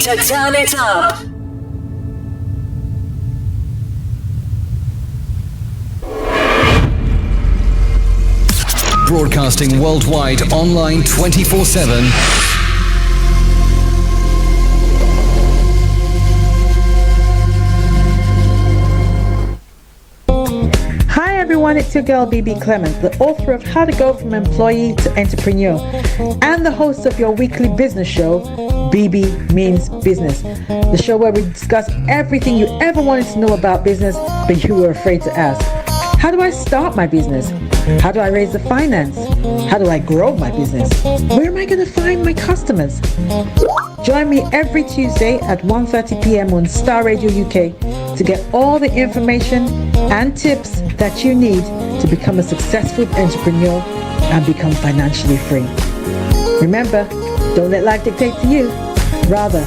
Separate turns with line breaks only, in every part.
to turn it up.
Broadcasting worldwide, online 24/7.
Hi everyone, it's your girl Bebe Clement, the author of How to Go From Employee to Entrepreneur and the host of your weekly business show, Bebe Means Business, the show where we discuss everything you ever wanted to know about business but you were afraid to ask. How do I start my business? How do I raise the finance? How do I grow my business? Where am I going to find my customers? Join me every Tuesday at 1:30 p.m. on Star Radio UK to get all the information and tips that you need to become a successful entrepreneur and become financially free. Remember, don't let life dictate to you. Rather,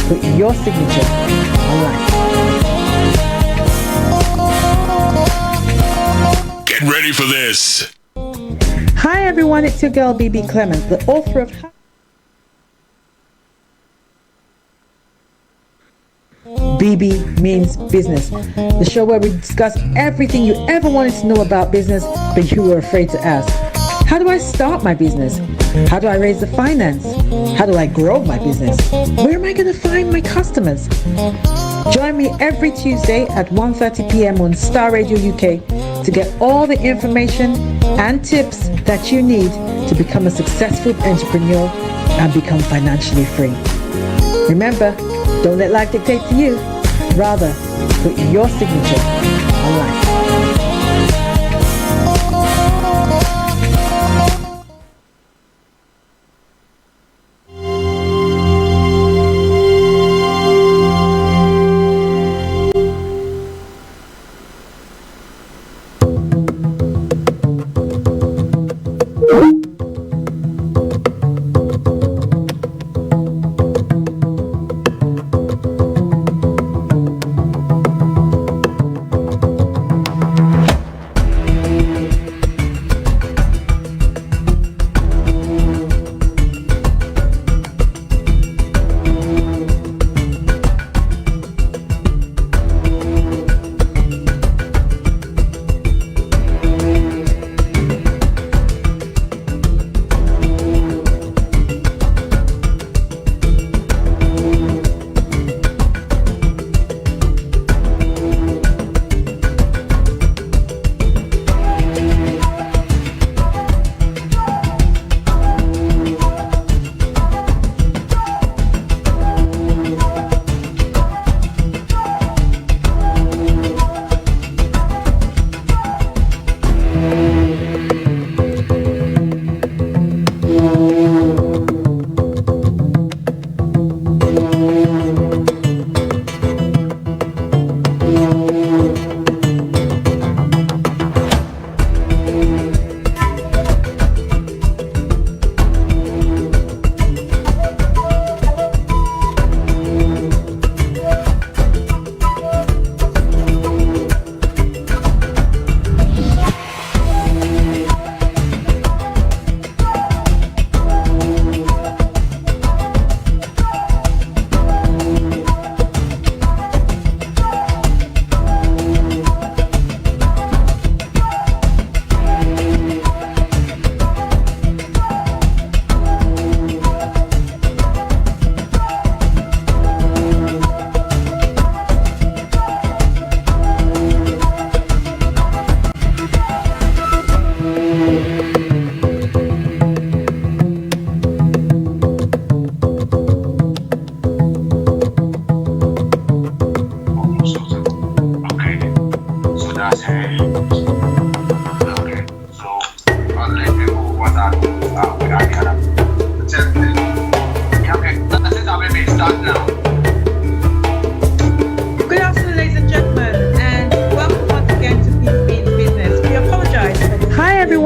put your signature on life.
Get ready for this.
Hi everyone, it's your girl Bebe Clement, the author of Bebe Means Business, the show where we discuss everything you ever wanted to know about business but you were afraid to ask. How do I start my business? How do I raise the finance? How do I grow my business? Where am I going to find my customers? Join me every Tuesday at 1:30 p.m. on Star Radio UK to get all the information and tips that you need to become a successful entrepreneur and become financially free. Remember, don't let life dictate to you. Rather, put your signature on life.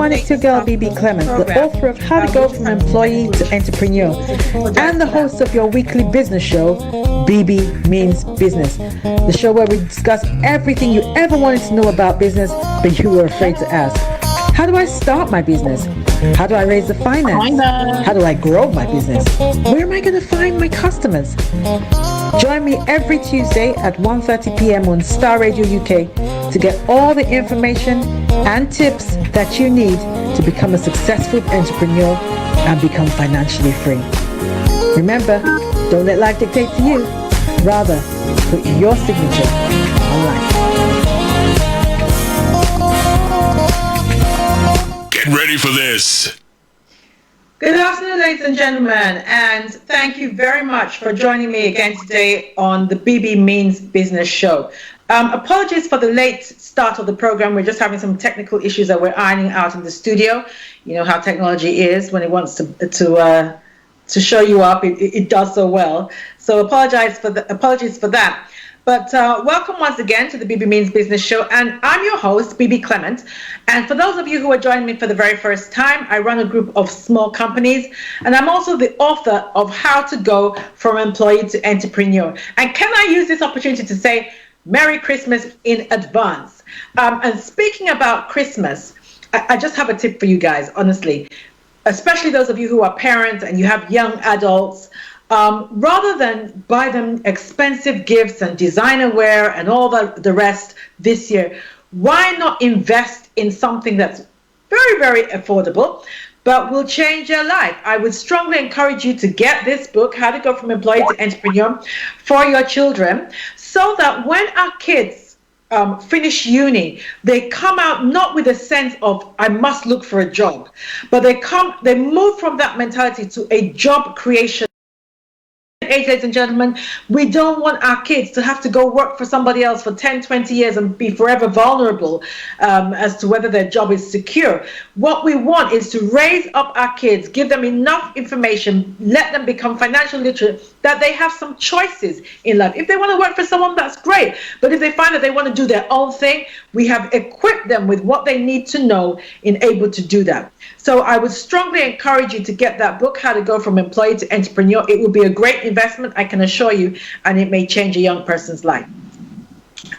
It's your girl Bebe Clement, the author of How to Go From Employee to Entrepreneur and the host of your weekly business show, Bebe Means Business, the show where we discuss everything you ever wanted to know about business but you were afraid to ask. How do I start my business? How do I raise the finance? How do I grow my business? Where am I going to find my customers? Join me every Tuesday at 1:30 p.m. on Star Radio UK to get all the information and tips that you need to become a successful entrepreneur and become financially free. Remember, don't let life dictate to you. Rather, put your signature on life.
Get ready for this.
Good afternoon, ladies and gentlemen, and thank you very much for joining me again today on the BB Means Business Show. Apologies for the late start of the program. We're just having some technical issues that we're ironing out in the studio. You know how technology is when it wants to show you up. It does so well. So apologies for that. But welcome once again to the BB Means Business Show, and I'm your host, Bebe Clement. And for those of you who are joining me for the very first time, I run a group of small companies, and I'm also the author of How to Go from Employee to Entrepreneur. And can I use this opportunity to say Merry Christmas in advance? And speaking about Christmas, I just have a tip for you guys, honestly, especially those of you who are parents and you have young adults. Rather than buy them expensive gifts and designer wear and all the rest this year, why not invest in something that's very, very affordable, but will change your life? I would strongly encourage you to get this book, How to Go from Employee to Entrepreneur, for your children, so that when our kids finish uni, they come out not with a sense of I must look for a job, but they move from that mentality to a job creation. Ladies and gentlemen, we don't want our kids to have to go work for somebody else for 10, 20 years and be forever vulnerable as to whether their job is secure. What we want is to raise up our kids, give them enough information, let them become financial literate, that they have some choices in life. If they want to work for someone, that's great. But if they find that they want to do their own thing, we have equipped them with what they need to know in able to do that. So I would strongly encourage you to get that book, How to Go from Employee to Entrepreneur. It will be a great investment, I can assure you, and it may change a young person's life.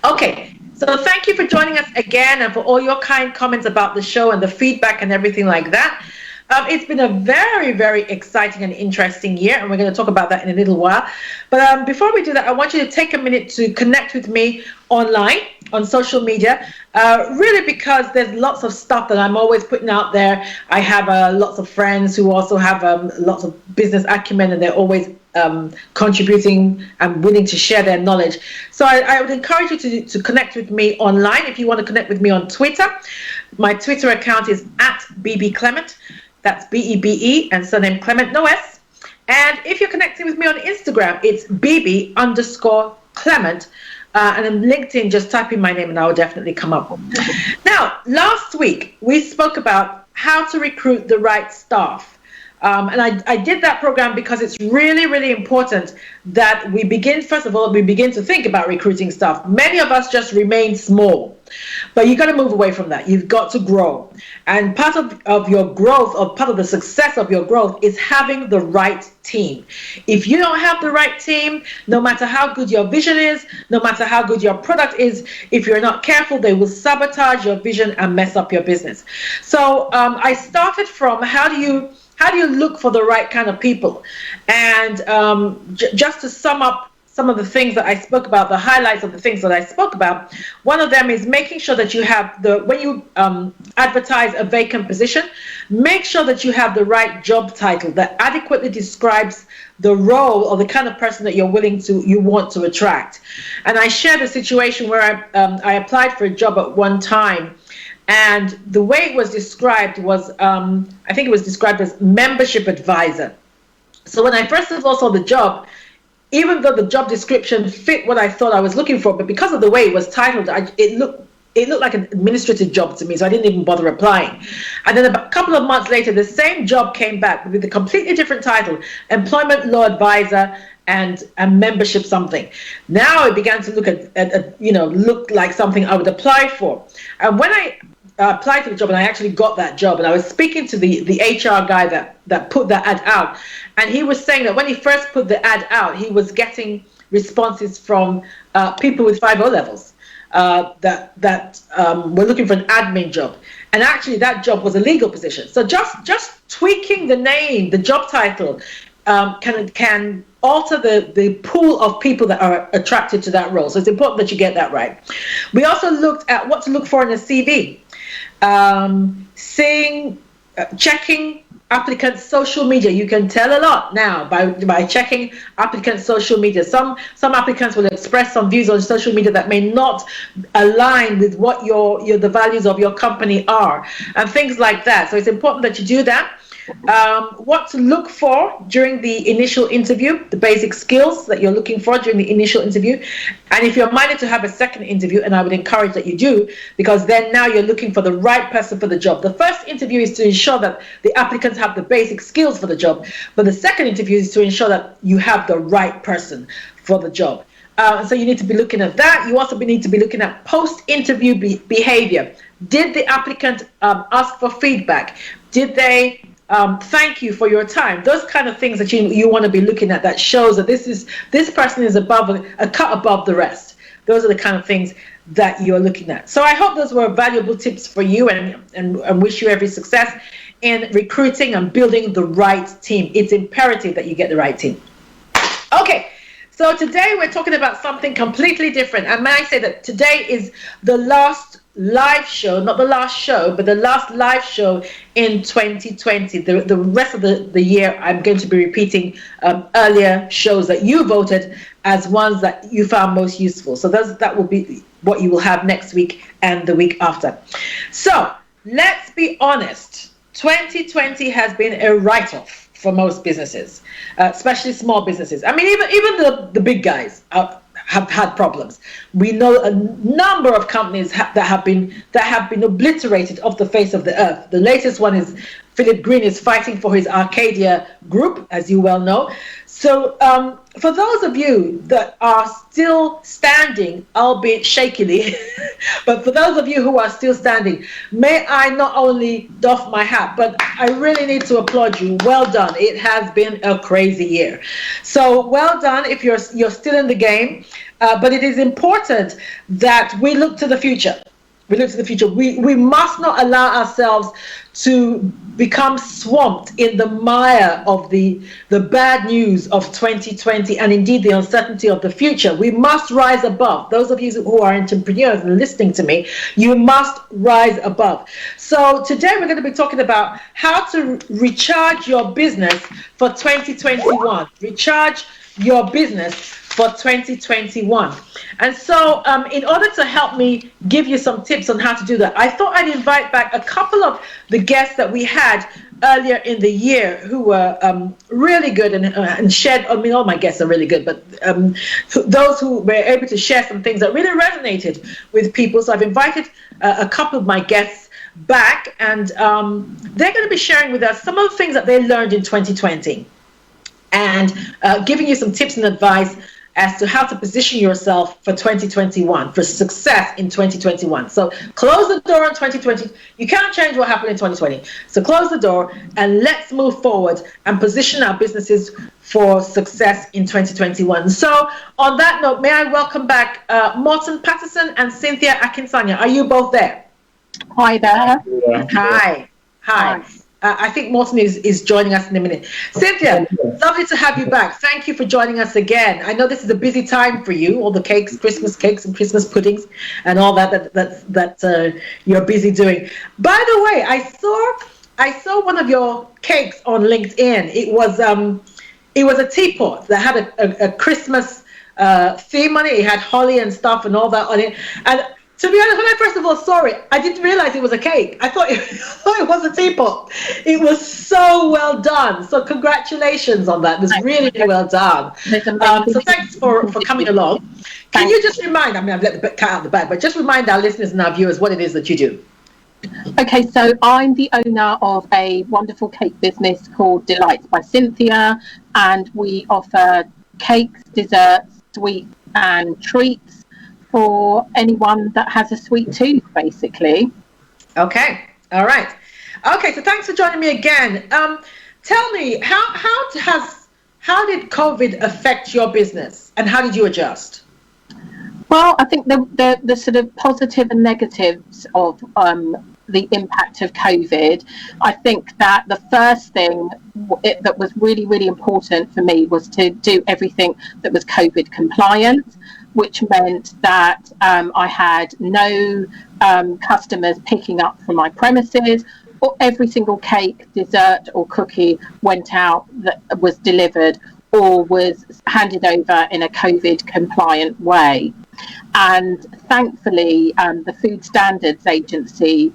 Okay, so thank you for joining us again and for all your kind comments about the show and the feedback and everything like that. It's been a very, very exciting and interesting year, and we're going to talk about that in a little while. But before we do that, I want you to take a minute to connect with me online, on social media, really because there's lots of stuff that I'm always putting out there. I have lots of friends who also have lots of business acumen, and they're always contributing and willing to share their knowledge. So I would encourage you to connect with me online. If you want to connect with me on Twitter, my Twitter account is @BB Clement. That's BEBE and surname Clement, no S. And if you're connecting with me on Instagram, it's BB_Clement. And on LinkedIn, just type in my name and I will definitely come up. Now, last week, we spoke about how to recruit the right staff. And I did that program because it's really, really important that we begin to think about recruiting staff. Many of us just remain small, but you've got to move away from that. You've got to grow. And part of your growth, or part of the success of your growth, is having the right team. If you don't have the right team, no matter how good your vision is, no matter how good your product is, if you're not careful, they will sabotage your vision and mess up your business. So I started from how do you look for the right kind of people? And just to sum up some of the things that I spoke about, the highlights of the things that I spoke about, one of them is making sure that you have when you advertise a vacant position, make sure that you have the right job title that adequately describes the role or the kind of person that you want to attract. And I shared a situation where I applied for a job at one time, and the way it was described was, I think it was described as membership advisor. So when I first of all saw the job, even though the job description fit what I thought I was looking for, but because of the way it was titled, it looked like an administrative job to me, so I didn't even bother applying. And then a couple of months later, the same job came back with a completely different title, employment law advisor and membership something. Now it began to look like something I would apply for. And when I applied for the job, and I actually got that job, and I was speaking to the HR guy that put that ad out, and he was saying that when he first put the ad out, he was getting responses from people with 5 O levels that were looking for an admin job. and actually that job was a legal position. So just tweaking the name, the job title, can alter the pool of people that are attracted to that role. So it's important that you get that right. We also looked at what to look for in a CV, checking applicants' social media. You can tell a lot now by checking applicants' social media. Some applicants will express some views on social media that may not align with what the values of your company are, and things like that. So it's important that you do that. What to look for during the initial interview, the basic skills that you're looking for during the initial interview. And if you're minded to have a second interview, and I would encourage that you do, because then now you're looking for the right person for the job. The first interview is to ensure that the applicants have the basic skills for the job, but the second interview is to ensure that you have the right person for the job. So you need to be looking at that. You also need to be looking at post-interview behavior. Did the applicant ask for feedback? Did they thank you for your time? Those kind of things that you want to be looking at, that shows that this person is above a cut above the rest. Those are the kind of things that you're looking at. So I hope those were valuable tips for you, and wish you every success in recruiting and building the right team. It's imperative that you get the right team. Okay, so today we're talking about something completely different. And may I say that today is the last live show, not the last show, but the last live show in 2020. The rest of the year, I'm going to be repeating earlier shows that you voted as ones that you found most useful. So that will be what you will have next week and the week after. So let's be honest. 2020 has been a write-off for most businesses, especially small businesses. I mean, even the big guys have had problems. We know a number of companies that have been obliterated off the face of the earth. The latest one is Philip Green is fighting for his Arcadia group, as you well know. So for those of you that are still standing, albeit shakily, but for those of you who are still standing, may I not only doff my hat, but I really need to applaud you. Well done. It has been a crazy year. So well done if you're still in the game. But it is important that we look to the future. We must not allow ourselves to become swamped in the mire of the bad news of 2020, and indeed the uncertainty of the future. We must rise above. Those of you who are entrepreneurs and listening to me, you must rise above. So today we're going to be talking about how to recharge your business for 2021. Recharge your business for 2021. And so in order to help me give you some tips on how to do that, I thought I'd invite back a couple of the guests that we had earlier in the year who were really good and shared. I mean, all my guests are really good, but those who were able to share some things that really resonated with people. So I've invited a couple of my guests back, and they're going to be sharing with us some of the things that they learned in 2020 and giving you some tips and advice as to how to position yourself for 2021, for success in 2021. So close the door on 2020. You can't change what happened in 2020. So close the door and let's move forward and position our businesses for success in 2021. So on that note, may I welcome back Morten, Patterson, and Cynthia Akinsanya. Are you both there?
Hi there.
Yeah. Hi. I think Morten is joining us in a minute. Cynthia, lovely to have you back. Thank you for joining us again. I know this is a busy time for you, all the cakes, Christmas cakes and Christmas puddings and all that you're busy doing. By the way, I saw one of your cakes on LinkedIn. It was a teapot that had a Christmas theme on it. It had holly and stuff and all that on it. And to be honest, when I first of all saw it, I didn't realize it was a cake. I thought it was a teapot. It was so well done. So congratulations on that. It was really, really well done. So thanks for coming along. Can you just remind, I mean, I've let the cat out of the bag, but just remind our listeners and our viewers what it is that you do.
Okay, so I'm the owner of a wonderful cake business called Delights by Cynthia, and we offer cakes, desserts, sweets and treats for anyone that has a sweet tooth, basically.
Okay, all right. Okay, so thanks for joining me again. Tell me, how did COVID affect your business, and how did you adjust?
Well, I think the sort of positive and negatives of the impact of COVID, I think that the first thing that was really, really important for me was to do everything that was COVID compliant, which meant that I had no customers picking up from my premises, or every single cake, dessert or cookie went out that was delivered or was handed over in a COVID compliant way. And thankfully, the Food Standards Agency,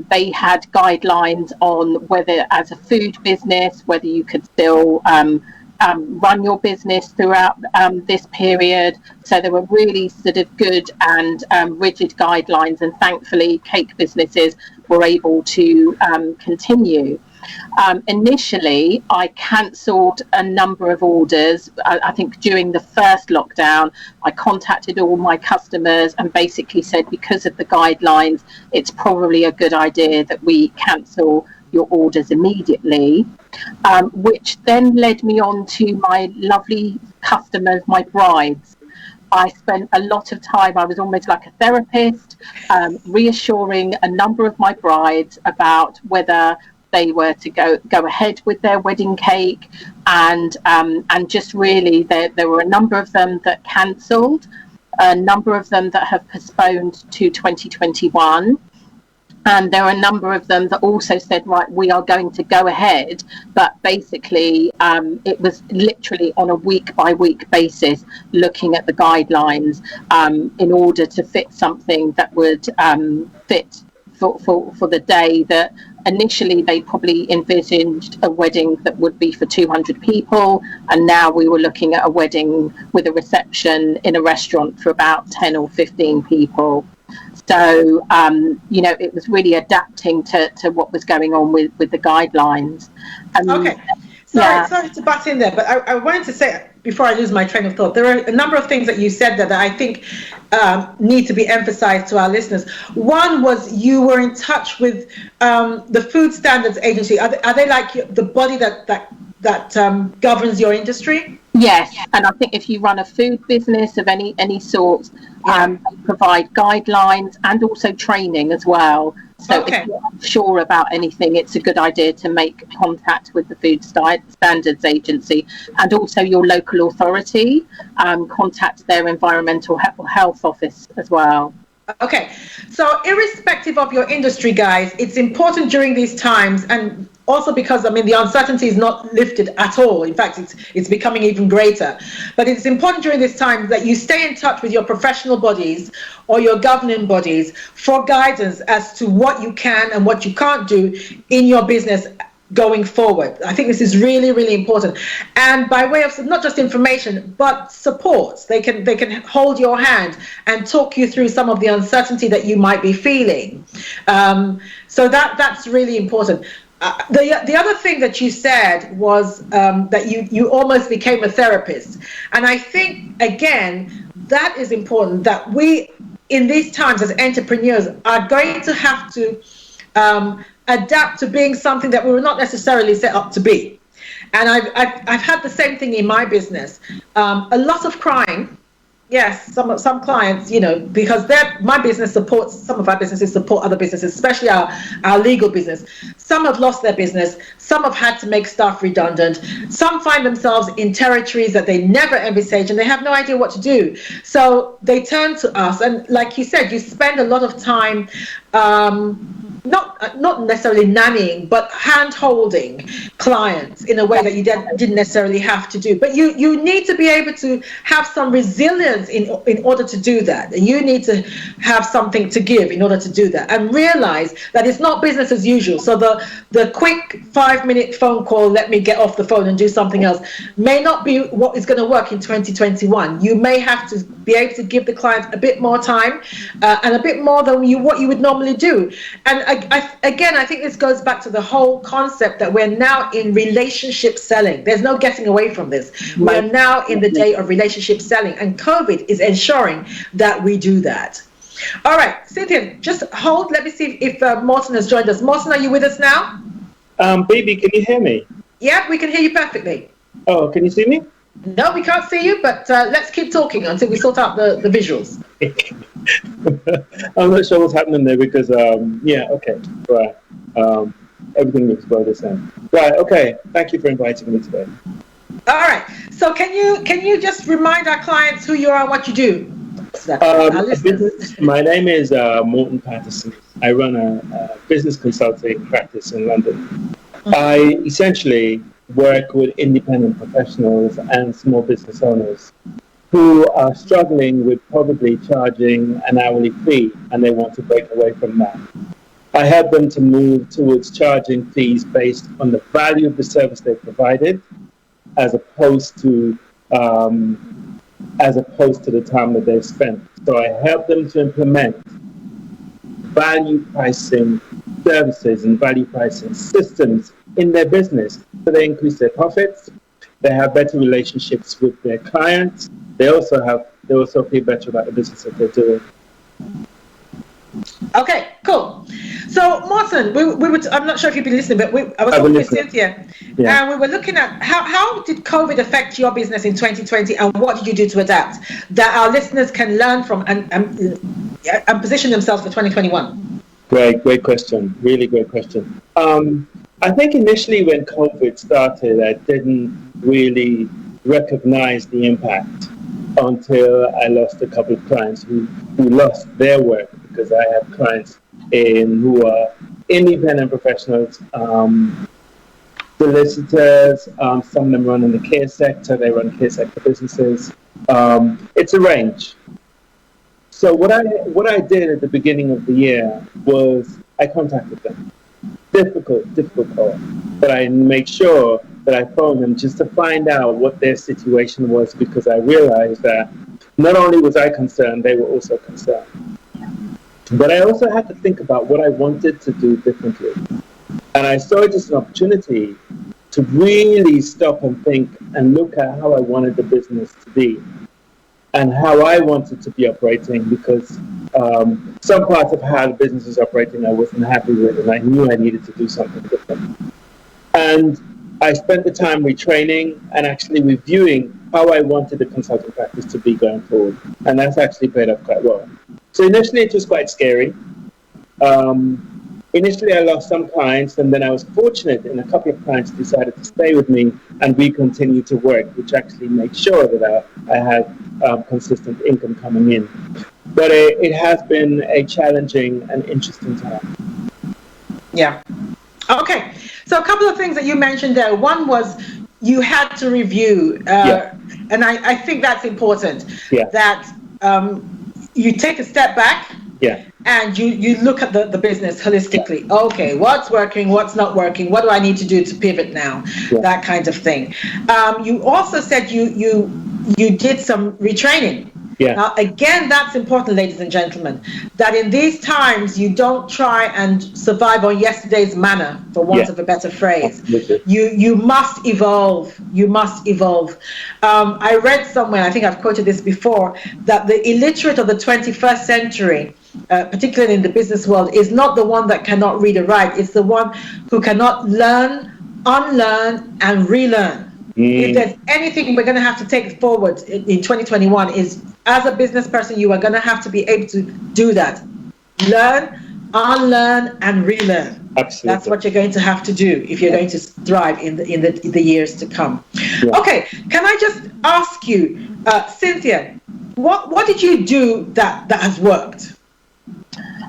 they had guidelines on whether, as a food business, whether you could still run your business throughout this period. So there were really sort of good and rigid guidelines, and thankfully cake businesses were able to continue. Initially, I cancelled a number of orders. I think during the first lockdown, I contacted all my customers and basically said, because of the guidelines, it's probably a good idea that we cancel your orders immediately, which then led me on to my lovely customers, my brides. I spent a lot of time, I was almost like a therapist, reassuring a number of my brides about whether they were to go ahead with their wedding cake, and just really there were a number of them that cancelled, a number of them that have postponed to 2021. And there are a number of them that also said, right, we are going to go ahead. But basically, it was literally on a week by week basis, looking at the guidelines in order to fit something that would fit for the day that initially they probably envisioned a wedding that would be for 200 people. And now we were looking at a wedding with a reception in a restaurant for about 10 or 15 people. So, it was really adapting to what was going on with the guidelines.
Okay. Sorry to butt in there, but I wanted to say, before I lose my train of thought, there are a number of things that you said that I think need to be emphasized to our listeners. One was you were in touch with the Food Standards Agency. Are they like the body that governs your industry?
Yes, and I think if you run a food business of any sort, they provide guidelines and also training as well. So if you're unsure about anything, it's a good idea to make contact with the Food Standards Agency, and also your local authority. Contact their environmental health office as well.
Okay, so irrespective of your industry, guys, it's important during these times, and also because, the uncertainty is not lifted at all. In fact, it's becoming even greater. But it's important during this time that you stay in touch with your professional bodies or your governing bodies for guidance as to what you can and what you can't do in your business going forward. I think this is really, really important. And by way of not just information, but support. They can hold your hand and talk you through some of the uncertainty that you might be feeling. So that's really important. The other thing that you said was that you almost became a therapist. And I think, again, that is important, that we, in these times as entrepreneurs, are going to have to adapt to being something that we were not necessarily set up to be. And I've had the same thing in my business. A lot of crying. Yes, some clients, because my business supports, some of our businesses support other businesses, especially our legal business. Some have lost their business. Some have had to make staff redundant. Some find themselves in territories that they never envisaged, and they have no idea what to do. So they turn to us, and like you said, you spend a lot of time not necessarily nannying, but hand-holding clients in a way that you didn't necessarily have to do. But you need to be able to have some resilience in order to do that. And you need to have something to give in order to do that, and realize that it's not business as usual. So the quick 5-minute phone call, let me get off the phone and do something else, may not be what is going to work in 2021. You may have to be able to give the client a bit more time and a bit more than what you would normally do. And I think this goes back to the whole concept that we're now in relationship selling. There's no getting away from this. We're now in the day of relationship selling, and COVID is ensuring that we do that. All right, Cynthia, just hold. Let me see if Morten has joined us. Morten, are you with us now?
Baby, can you hear me?
Yeah, we can hear you perfectly.
Oh, can you see me?
No, we can't see you, but let's keep talking until we sort out the visuals.
I'm not sure what's happening there because, okay, right. Everything looks well the same. Right, okay. Thank you for inviting me today.
All right. So can you just remind our clients who you are and what you do?
My name is Morten Patterson. I run a business consulting practice in London. I essentially work with independent professionals and small business owners who are struggling with probably charging an hourly fee, and they want to break away from that. I help them to move towards charging fees based on the value of the service they provided, as opposed to the time that they've spent. So I help them to implement value pricing services and value pricing systems in their business, so they increase their profits. They have better relationships with their clients. They also feel better about the business that they're doing.
Okay, cool. So, Morten, I'm not sure if you've been listening, but I was talking with Cynthia, and we were looking at how did COVID affect your business in 2020, and what did you do to adapt that our listeners can learn from and position themselves for 2021?
Great question. Really great question. I think initially when COVID started, I didn't really recognize the impact until I lost a couple of clients who lost their work, because I have clients who are independent professionals, solicitors, some of them run in the care sector, they run care sector businesses. It's a range. So what I did at the beginning of the year was I contacted them. Difficult call. But I made sure that I phoned them just to find out what their situation was, because I realized that not only was I concerned, they were also concerned. But I also had to think about what I wanted to do differently. And I saw it as an opportunity to really stop and think and look at how I wanted the business to be and how I wanted to be operating, because some parts of how the business is operating I wasn't happy with, and I knew I needed to do something different. And I spent the time retraining and actually reviewing how I wanted the consulting practice to be going forward. And that's actually paid off quite well. So initially it was quite scary. Initially I lost some clients, and then I was fortunate and a couple of clients decided to stay with me, and we continued to work, which actually made sure that I had consistent income coming in. But it has been a challenging and interesting time.
Yeah. Okay. So a couple of things that you mentioned there. One was you had to review, and I think that's important, that you take a step back and you look at the business holistically. Okay, what's working, what's not working, what do I need to do to pivot now, that kind of thing. You also said you did some retraining. Now, again, that's important, ladies and gentlemen, that in these times you don't try and survive on yesterday's manna, for want of a better phrase. You must evolve. You must evolve. I read somewhere, I think I've quoted this before, that the illiterate of the 21st century, particularly in the business world, is not the one that cannot read or write. It's the one who cannot learn, unlearn, and relearn. If there's anything we're going to have to take forward in 2021 is, as a business person, you are going to have to be able to do that. Learn, unlearn, and relearn.
Absolutely.
That's what you're going to have to do if you're going to thrive in the years to come. Okay, can I just ask you, Cynthia, what did you do that has worked?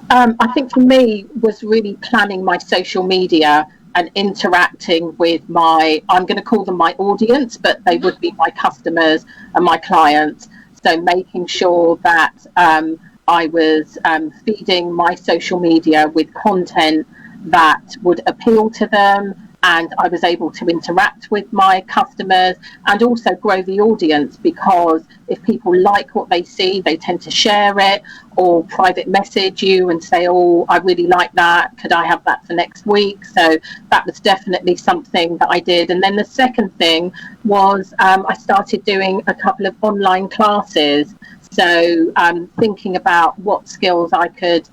I think for me was really planning my social media and interacting with I'm going to call them my audience, but they would be my customers and my clients. So making sure that I was feeding my social media with content that would appeal to them, and I was able to interact with my customers and also grow the audience, because if people like what they see, they tend to share it or private message you and say, oh, I really like that. Could I have that for next week? So that was definitely something that I did. And then the second thing was I started doing a couple of online classes. So thinking about what skills I could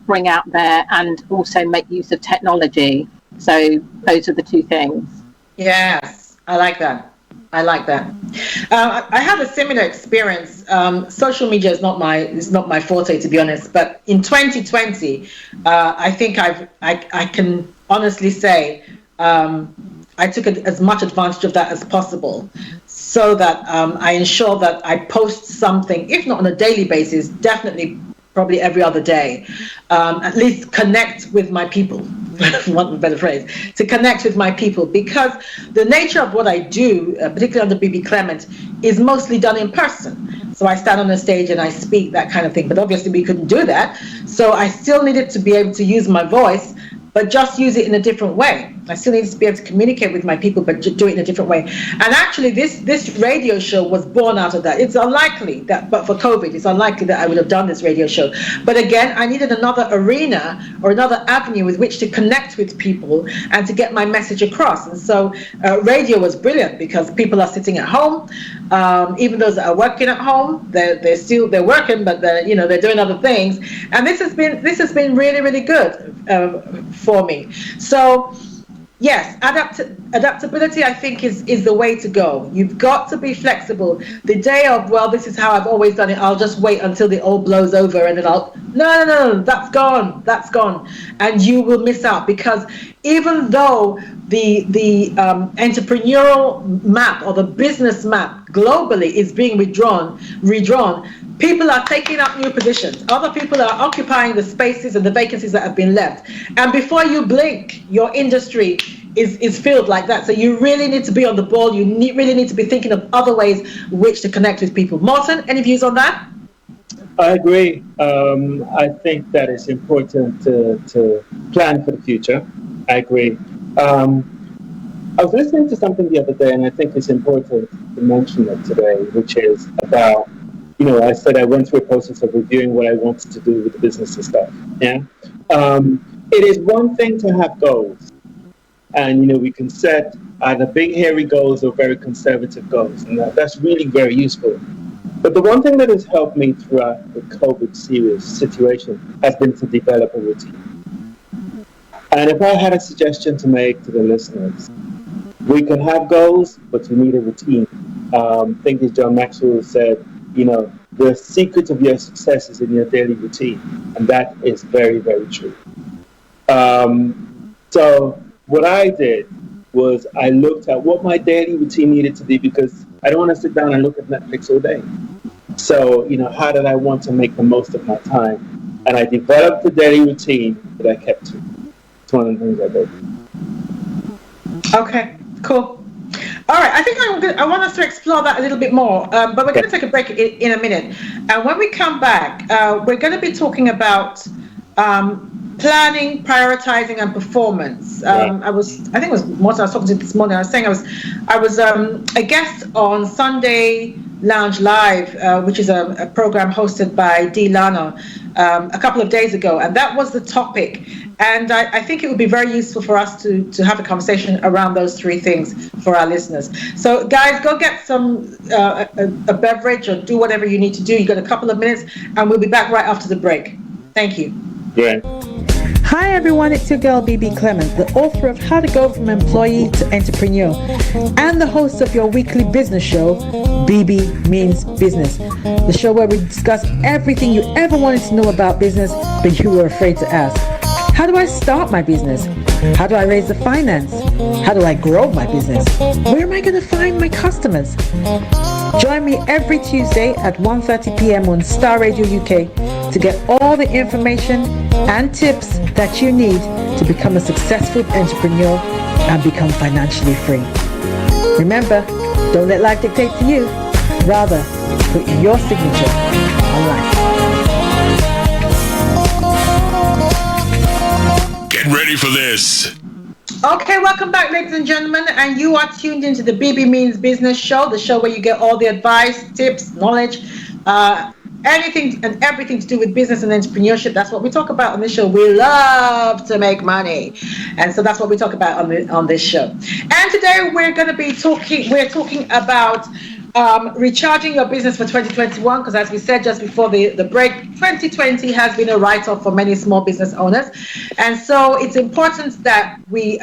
bring out there and also make use of technology. So those are the two things.
Yes, I like that.
I like that. I have a similar experience. Social media is not my forte, to be honest. But in 2020, I think I can honestly say I took as much advantage of that as possible, so that I ensure that I post something, if not on a daily basis, definitely probably every other day, at least connect with my people. Want a better phrase, to connect with my people, because the nature of what I do, particularly under Bebe Clement, is mostly done in person. So I stand on the stage and I speak, that kind of thing. But obviously we couldn't do that. So I still needed to be able to use my voice, but just use it in a different way. I still needed to be able to communicate with my people, but do it in a different way. And actually, this radio show was born out of that. It's unlikely that, but for COVID, it's unlikely that I would have done this radio show. But again, I needed another arena or another avenue with which to connect with people and to get my message across. And so radio was brilliant, because people are sitting at home. Even those that are working at home, they're working, but they're doing other things. And this has been really, really good for me. So yes, adaptability, I think, is the way to go. You've got to be flexible. The day of, well, this is how I've always done it, I'll just wait until it all blows over and then no, that's gone. And you will miss out, because even though the entrepreneurial map or the business map globally is being redrawn, people are taking up new positions. Other people are occupying the spaces and the vacancies that have been left. And before you blink, your industry is filled like that. So you really need to be on the ball. You really need to be thinking of other ways which to connect with people. Morten, any views on that?
I agree. I think that it's important to plan for the future. I agree. I was listening to something the other day, and I think it's important to mention it today, which is about, I said I went through a process of reviewing what I wanted to do with the business and stuff. Yeah. It is one thing to have goals, and we can set either big hairy goals or very conservative goals, and that's really very useful. But the one thing that has helped me throughout the COVID serious situation has been to develop a routine. And if I had a suggestion to make to the listeners, we can have goals, but you need a routine. I think as John Maxwell said, the secret of your success is in your daily routine. And that is very, very true. So what I did was I looked at what my daily routine needed to be, because I don't want to sit down and look at Netflix all day. So, how did I want to make the most of my time? And I developed a daily routine that I kept to. It's one of the things I did.
Okay, cool. All right, I think I want us to explore that a little bit more, but we're going to take a break in a minute. And when we come back, we're going to be talking about planning, prioritizing, and performance. I think it was Morten I was talking to this morning. I was saying I was a guest on Sunday Lounge Live, which is a program hosted by Dee Lana, a couple of days ago, and that was the topic. And I think it would be very useful for us to have a conversation around those three things for our listeners. So guys, go get some a beverage or do whatever you need to do. You got a couple of minutes, and we'll be back right after the break. Thank you.
Yeah.
Hi everyone, it's your girl Bebe Clement, the author of How to Go From Employee to Entrepreneur, and the host of your weekly business show, Bebe Means Business, the show where we discuss everything you ever wanted to know about business, but you were afraid to ask. How do I start my business? How do I raise the finance? How do I grow my business? Where am I going to find my customers? Join me every Tuesday at 1:30 p.m. on Star Radio UK to get all the information and tips that you need to become a successful entrepreneur and become financially free. Remember, don't let life dictate to you. Rather, put your signature on life.
Get ready for this.
Okay, welcome back, ladies and gentlemen, and you are tuned into the Bebe Means Business show, the show where you get all the advice, tips, knowledge, anything and everything to do with business and entrepreneurship. That's what we talk about on this show. We love to make money, and so that's what we talk about on this show. And today we're going to be talking about recharging your business for 2021, because as we said just before the break, 2020 has been a write-off for many small business owners. And so it's important that we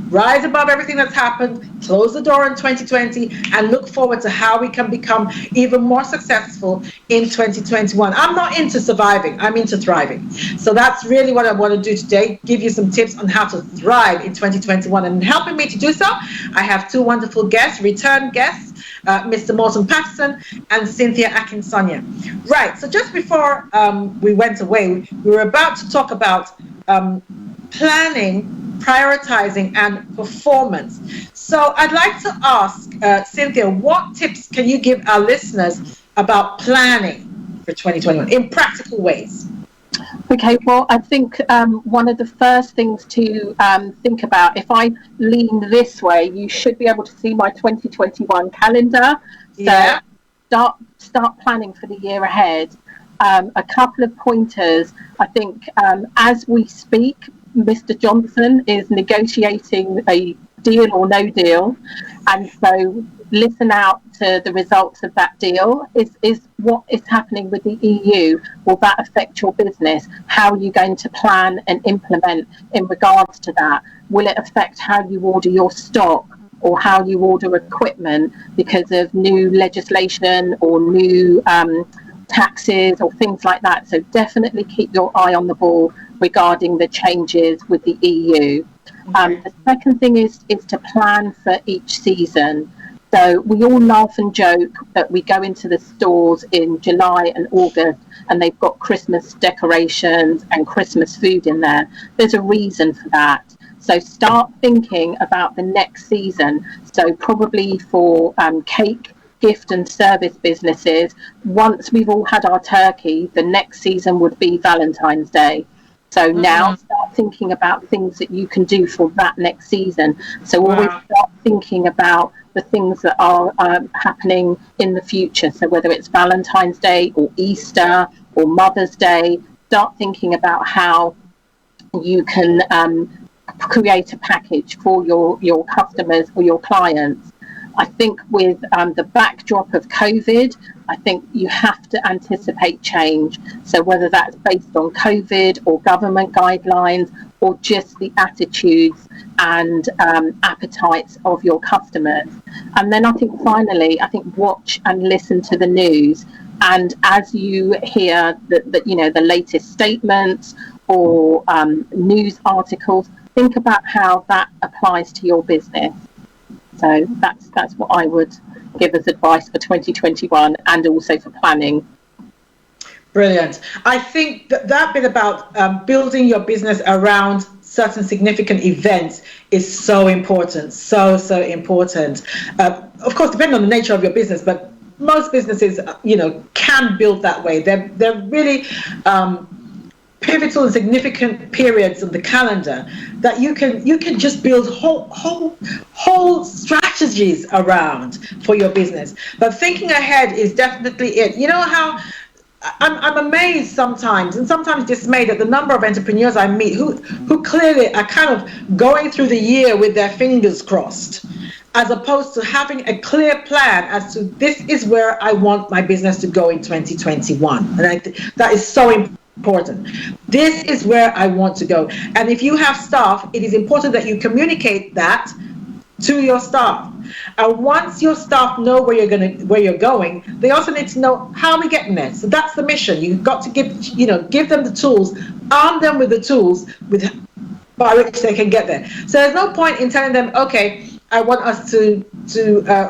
rise above everything that's happened, close the door in 2020, and look forward to how we can become even more successful in 2021. I'm not into surviving, I'm into thriving. So that's really what I want to do today, give you some tips on how to thrive in 2021. And helping me to do so, I have two wonderful guests, return guests, Mr. Morten Patterson and Cynthia Akinsanya. Right, so just before we went away, we were about to talk about planning, prioritizing, and performance. So I'd like to ask Cynthia, what tips can you give our listeners about planning for 2021 in practical ways?
Okay, well, I think one of the first things to think about, if I lean this way, you should be able to see my 2021 calendar. So start planning for the year ahead. A couple of pointers. I think as we speak, Mr. Johnson is negotiating a deal or no deal, and so listen out to the results of that deal. Is what is happening with the EU, will that affect your business? How are you going to plan and implement in regards to that? Will it affect how you order your stock or how you order equipment because of new legislation or new taxes or things like that? So definitely keep your eye on the ball regarding the changes with the EU. The second thing is to plan for each season. So we all laugh and joke that we go into the stores in July and August and they've got Christmas decorations and Christmas food in there. There's a reason for that. So start thinking about the next season. So probably for cake, gift and service businesses, once we've all had our turkey, the next season would be Valentine's Day. So now start thinking about things that you can do for that next season. So always start thinking about the things that are happening in the future. So whether it's Valentine's Day or Easter or Mother's Day, start thinking about how you can create a package for your customers or your clients. I think with the backdrop of COVID, I think you have to anticipate change. So whether that's based on COVID or government guidelines or just the attitudes and appetites of your customers. And then I think finally, watch and listen to the news. And as you hear the latest statements or news articles, think about how that applies to your business. So that's what I would give as advice for 2021 and also for planning.
Brilliant. I think that bit about building your business around certain significant events is so important, so important. Of course, depending on the nature of your business, but most businesses, can build that way. They're really pivotal and significant periods of the calendar that you can just build whole strategies around for your business. But thinking ahead is definitely it. You know how I'm amazed sometimes, and sometimes dismayed at the number of entrepreneurs I meet who clearly are kind of going through the year with their fingers crossed, as opposed to having a clear plan as to this is where I want my business to go in 2021. And that is so important. This is where I want to go. And if you have staff, it is important that you communicate that to your staff. And once your staff know where you're going, they also need to know how are we getting there. So that's the mission. You've got to give them the tools, arm them with the tools by which they can get there. So there's no point in telling them, okay, I want us to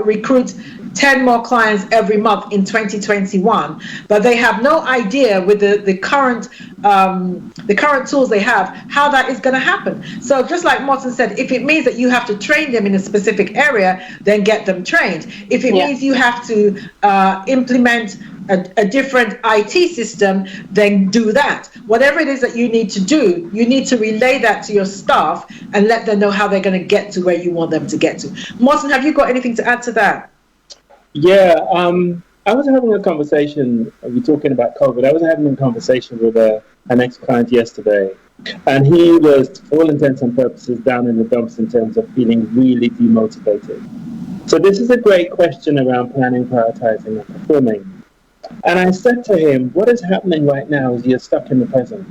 recruit 10 more clients every month in 2021, but they have no idea with the current tools they have how that is going to happen. So just like Morten said, if it means that you have to train them in a specific area, then get them trained. If it means you have to implement a different IT system, then do that. Whatever it is that you need to do, you need to relay that to your staff and let them know how they're going to get to where you want them to get to. Morten, have you got anything to add to that?
Yeah, I was having a conversation, we're talking about COVID, I was having a conversation with an ex-client yesterday, and he was, for all intents and purposes, down in the dumps in terms of feeling really demotivated. So this is a great question around planning, prioritizing, and performing. And I said to him, what is happening right now is you're stuck in the present.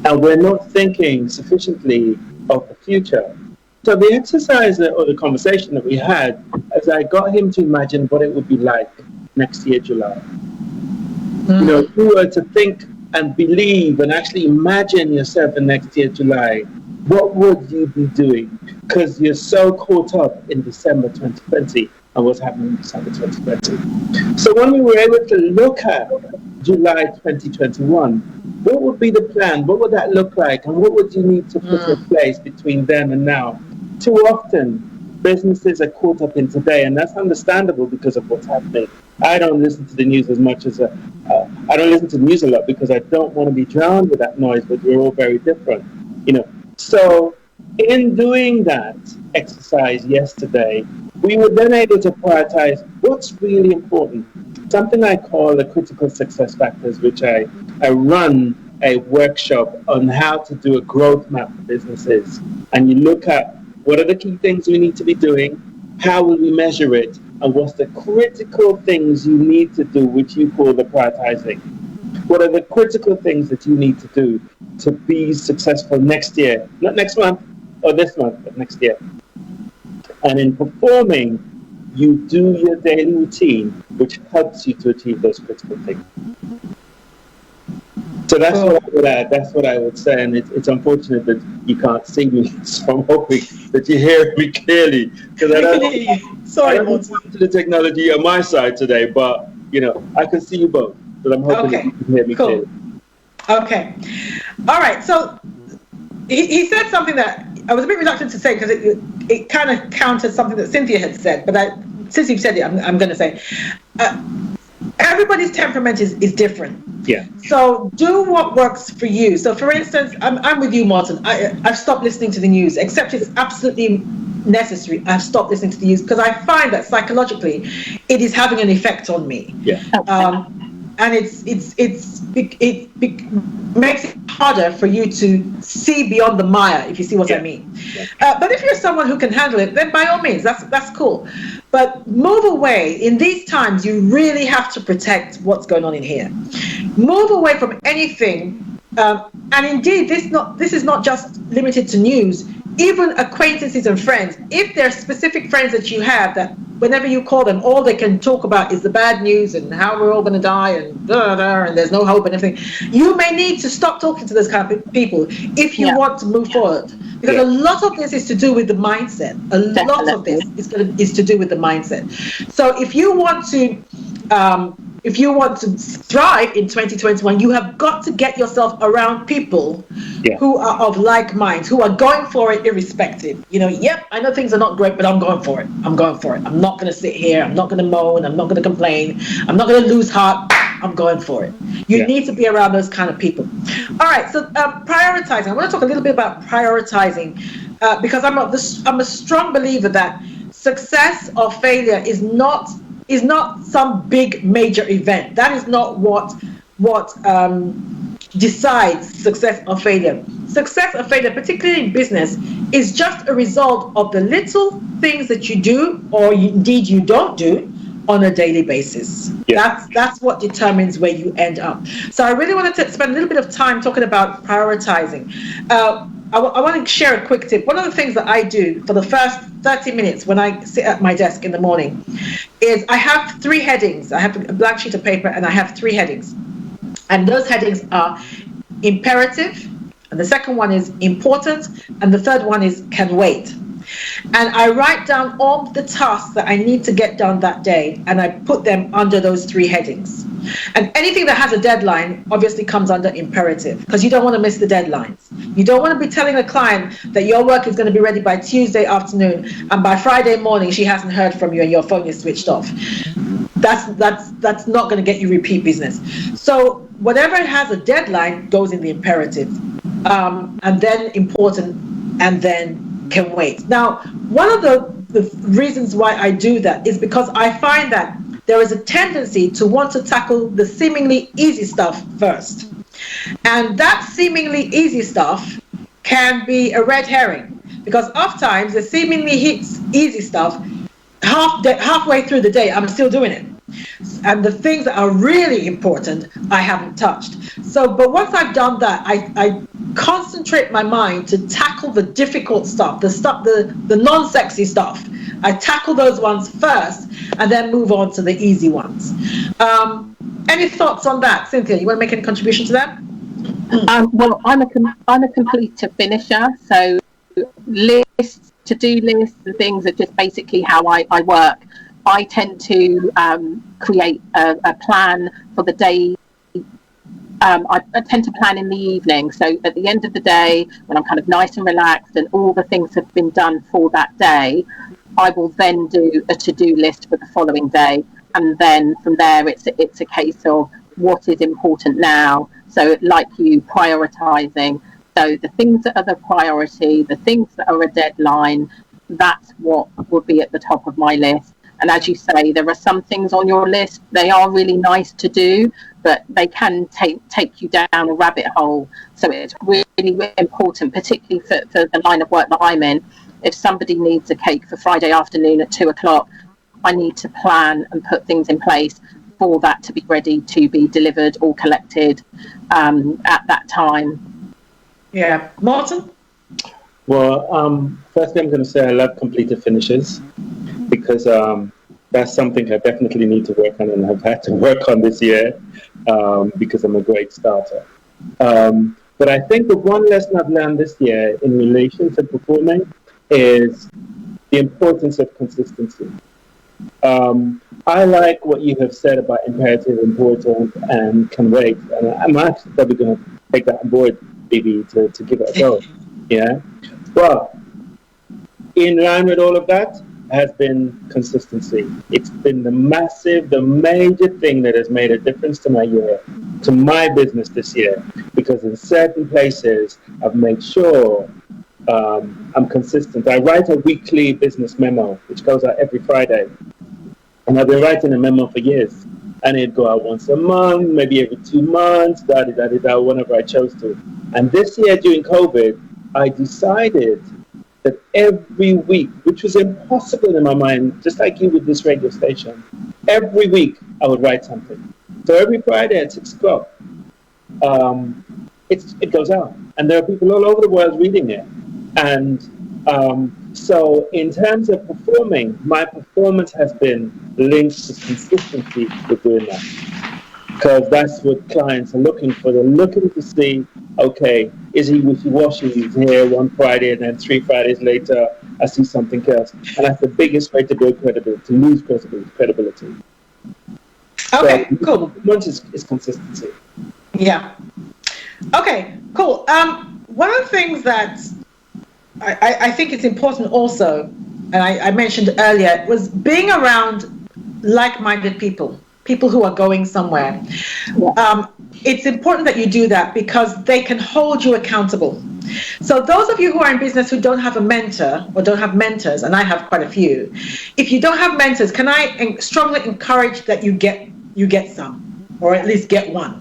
And we're not thinking sufficiently of the future. So the exercise or the conversation that we had, as I got him to imagine what it would be like next year, July. You know, if you were to think and believe and actually imagine yourself in next year, July, what would you be doing? Because you're so caught up in December 2020 and what's happening in December 2020. So when we were able to look at July 2021, what would be the plan? What would that look like? And what would you need to put in place between then and now? Too often, businesses are caught up in today, and that's understandable because of what's happening. I don't listen to the news as much as I don't listen to the news a lot because I don't want to be drowned with that noise, but we're all very different, you know. So in doing that exercise yesterday, we were then able to prioritize what's really important. Something I call the critical success factors, which I run a workshop on how to do a growth map for businesses. And you look at what are the key things we need to be doing, how will we measure it, and what's the critical things you need to do, which you call the prioritizing. What are the critical things that you need to do to be successful next year? Not next month or this month, but next year. And in performing, you do your daily routine, which helps you to achieve those critical things. So that's what I would add. That's what I would say. And it's unfortunate that you can't see me, so I'm hoping that you hear me clearly. Because I don't want to the technology on my side today, but you know, I can see you both. But I'm hoping that you can hear me clearly. Okay.
All right. So he said something that I was a bit reluctant to say because it kind of countered something that Cynthia had said. But since you've said it, I'm going to say everybody's temperament is different.
Yeah.
So do what works for you. So for instance, I'm with you, Morten. I've stopped listening to the news, except it's absolutely necessary. I've stopped listening to the news because I find that psychologically it is having an effect on me.
Yeah.
And it makes it harder for you to see beyond the mire, if you see what I mean. Yeah. But if you're someone who can handle it, then by all means, that's cool. But move away. In these times, you really have to protect what's going on in here. Move away from anything. And indeed, this is not just limited to news. Even acquaintances and friends, if there are specific friends that you have that whenever you call them, all they can talk about is the bad news and how we're all going to die and and there's no hope and everything, you may need to stop talking to those kind of people if you want to move forward. Because a lot of this is to do with the mindset. Lot of this is to do with the mindset. So if you want to thrive in 2021, you have got to get yourself around people who are of like mind, who are going for it irrespective. You know, yep, I know things are not great, but I'm going for it. I'm going for it. I'm not going to sit here. I'm not going to moan. I'm not going to complain. I'm not going to lose heart. I'm going for it. You need to be around those kind of people. All right, so prioritizing. I want to talk a little bit about prioritizing because I'm a strong believer that success or failure is not some big major event. That is not what decides success or failure. Success or failure, particularly in business, is just a result of the little things that you do or indeed you don't do on a daily basis. That's what determines where you end up. So I really wanted to spend a little bit of time talking about prioritizing. I want to share a quick tip. One of the things that I do for the first 30 minutes when I sit at my desk in the morning is I have 3 headings. I have a blank sheet of paper and I have 3 headings. And those headings are imperative, and the second one is important, and the third one is can wait. And I write down all the tasks that I need to get done that day, and I put them under those 3 headings. And anything that has a deadline obviously comes under imperative, because you don't want to miss the deadlines. You don't want to be telling a client that your work is going to be ready by Tuesday afternoon, and by Friday morning she hasn't heard from you and your phone is switched off. That's not going to get you repeat business. So whatever has a deadline goes in the imperative, and then important, and then can wait. Now, one of the reasons why I do that is because I find that there is a tendency to want to tackle the seemingly easy stuff first. And that seemingly easy stuff can be a red herring, because oftentimes the seemingly easy stuff halfway through the day, I'm still doing it. And the things that are really important, I haven't touched. So, but once I've done that, I concentrate my mind to tackle the difficult stuff, the non-sexy stuff. I tackle those ones first and then move on to the easy ones. Any thoughts on that, Cynthia? You want to make any contribution to that?
Well, I'm a completer finisher, so lists, to-do lists and things are just basically how I work. I tend to create a plan for the day. I tend to plan in the evening. So at the end of the day, when I'm kind of nice and relaxed and all the things have been done for that day, I will then do a to-do list for the following day. And then from there, it's a case of what is important now. So like you, prioritizing. So the things that are the priority, the things that are a deadline, that's what would be at the top of my list. And as you say, there are some things on your list, they are really nice to do, but they can take you down a rabbit hole. So it's really, really important, particularly for the line of work that I'm in. If somebody needs a cake for Friday afternoon at 2:00, I need to plan and put things in place for that to be ready to be delivered or collected at that time.
Yeah. Morten?
Well, firstly, I'm going to say I love completed finishes, because that's something I definitely need to work on and have had to work on this year, because I'm a great starter. But I think the one lesson I've learned this year in relation to performing is the importance of consistency. I like what you have said about imperative, important, and can wait. And I'm actually probably going to take that on board, Bebe, to give it a go. Yeah. But in line with all of that has been consistency. It's been the major thing that has made a difference to my year, to my business this year, because in certain places I've made sure I'm consistent. I write a weekly business memo, which goes out every Friday. And I've been writing a memo for years. And it'd go out once a month, maybe every 2 months, whenever I chose to. And this year during COVID, I decided that every week, which was impossible in my mind, just like you with this radio station, every week I would write something. So every Friday at 6:00, it goes out. And there are people all over the world reading it. And so in terms of performing, my performance has been linked to consistency with doing that. Because that's what clients are looking for. They're looking to see, okay, is he wishy-washy? He's here one Friday and then 3 Fridays later, I see something else. And that's the biggest way to build credibility, to lose credibility.
Okay,
so,
cool.
Once is consistency.
Yeah. Okay, cool. One of the things that I think it's important also, and I mentioned earlier, was being around like-minded people who are going somewhere. It's important that you do that because they can hold you accountable. So those of you who are in business who don't have a mentor or don't have mentors, and I have quite a few, if you don't have mentors, can I strongly encourage that you get some, or at least get one.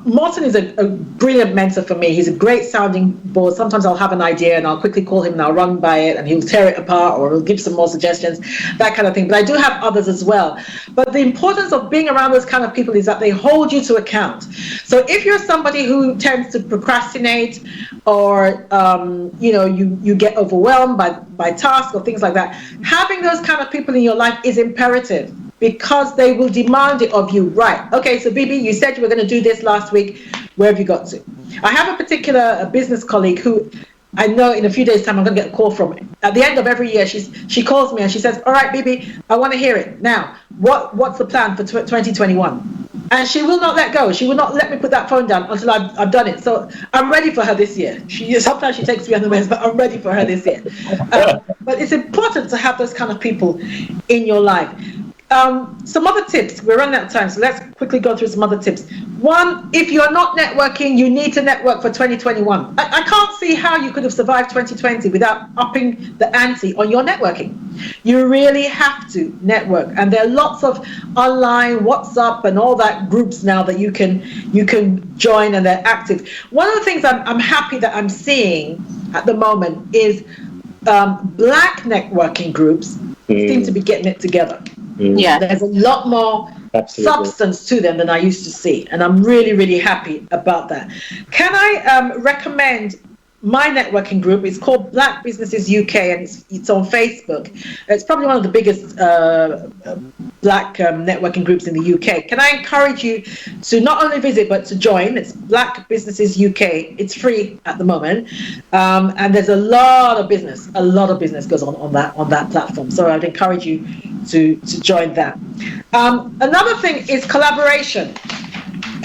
Morten is a brilliant mentor for me. He's a great sounding board. Sometimes I'll have an idea and I'll quickly call him and I'll run by it and he'll tear it apart or he'll give some more suggestions, that kind of thing. But I do have others as well. But the importance of being around those kind of people is that they hold you to account. So if you're somebody who tends to procrastinate or, you get overwhelmed by tasks or things like that, having those kind of people in your life is imperative. Because they will demand it of you. Right. Okay, so Bebe, you said you were going to do this last week. Where have you got to? I have a particular business colleague who I know in a few days' time I'm going to get a call from. At the end of every year, she calls me and she says, all right, Bebe, I want to hear it. Now, what's the plan for 2021? And she will not let go. She will not let me put that phone down until I've done it. So I'm ready for her this year. Sometimes she takes me on the mess, but I'm ready for her this year. But it's important to have those kind of people in your life. Some other tips. We're running out of time, so let's quickly go through some other tips. One, if you're not networking, you need to network for 2021. I can't see how you could have survived 2020 without upping the ante on your networking. You really have to network, and there are lots of online WhatsApp and all that groups now that you can join, and they're active. One of the things I'm happy that I'm seeing at the moment is Black networking groups seem to be getting it together.
Yeah.
There's a lot more substance to them than I used to see, and I'm really, really happy about that. Can I recommend my networking group? It's called Black Businesses UK, and it's on Facebook. It's probably one of the biggest black networking groups in the UK. Can I encourage you to not only visit but to join? It's Black Businesses UK. It's free at the moment, and there's a lot of business goes on that platform. So I'd encourage you to join that. Another thing is collaboration.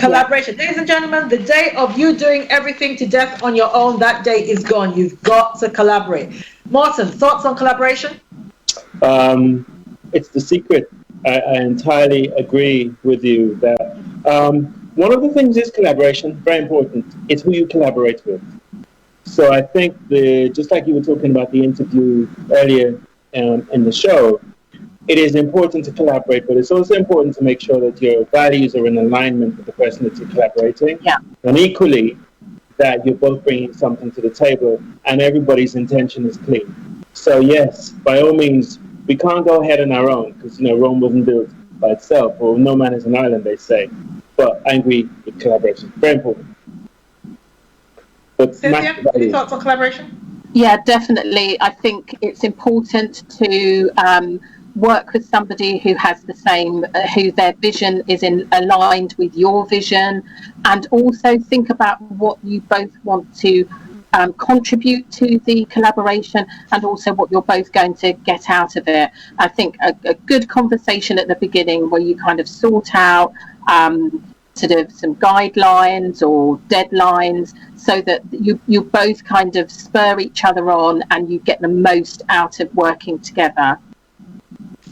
Ladies and gentlemen, the day of you doing everything to death on your own, that day is gone. You've got to collaborate. Morten, thoughts on collaboration?
It's the secret. I entirely agree with you that one of the things is collaboration, very important. It's who you collaborate with. So I think just like you were talking about the interview earlier in the show, it is important to collaborate, but it's also important to make sure that your values are in alignment with the person that you're collaborating.
Yeah.
And equally, that you're both bringing something to the table and everybody's intention is clean. So yes, by all means, we can't go ahead on our own because, Rome wasn't built by itself, or no man is an island, they say. But I agree with collaboration. Very important. But
Cynthia, any thoughts on collaboration?
Yeah, definitely. I think it's important to work with somebody who has the same, who their vision is aligned with your vision, and also think about what you both want to contribute to the collaboration, and also what you're both going to get out of it. I think a good conversation at the beginning where you kind of sort out sort of some guidelines or deadlines so that you both kind of spur each other on and you get the most out of working together.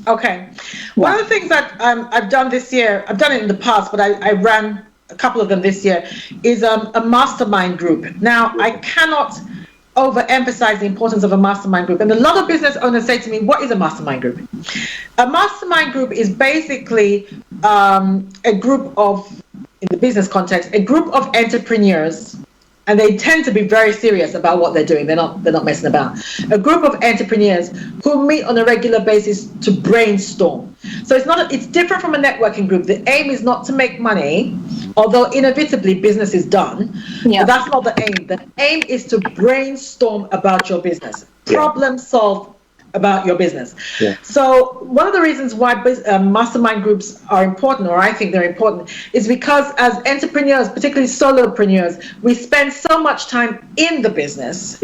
Okay. One of the things that I've done this year, I've done it in the past, but I ran a couple of them this year, is a mastermind group. Now, I cannot overemphasize the importance of a mastermind group. And a lot of business owners say to me, what is a mastermind group? A mastermind group is basically a group of, in the business context, a group of entrepreneurs, and they tend to be very serious about what they're doing. They're not messing about. A group of entrepreneurs who meet on a regular basis to brainstorm. So it's different from a networking group. The aim is not to make money, although inevitably business is done.
Yeah.
But that's not the aim. The aim is to brainstorm about your business, problem solve about your business. Yeah. So one of the reasons why mastermind groups are important, or I think they're important, is because as entrepreneurs, particularly solopreneurs, we spend so much time in the business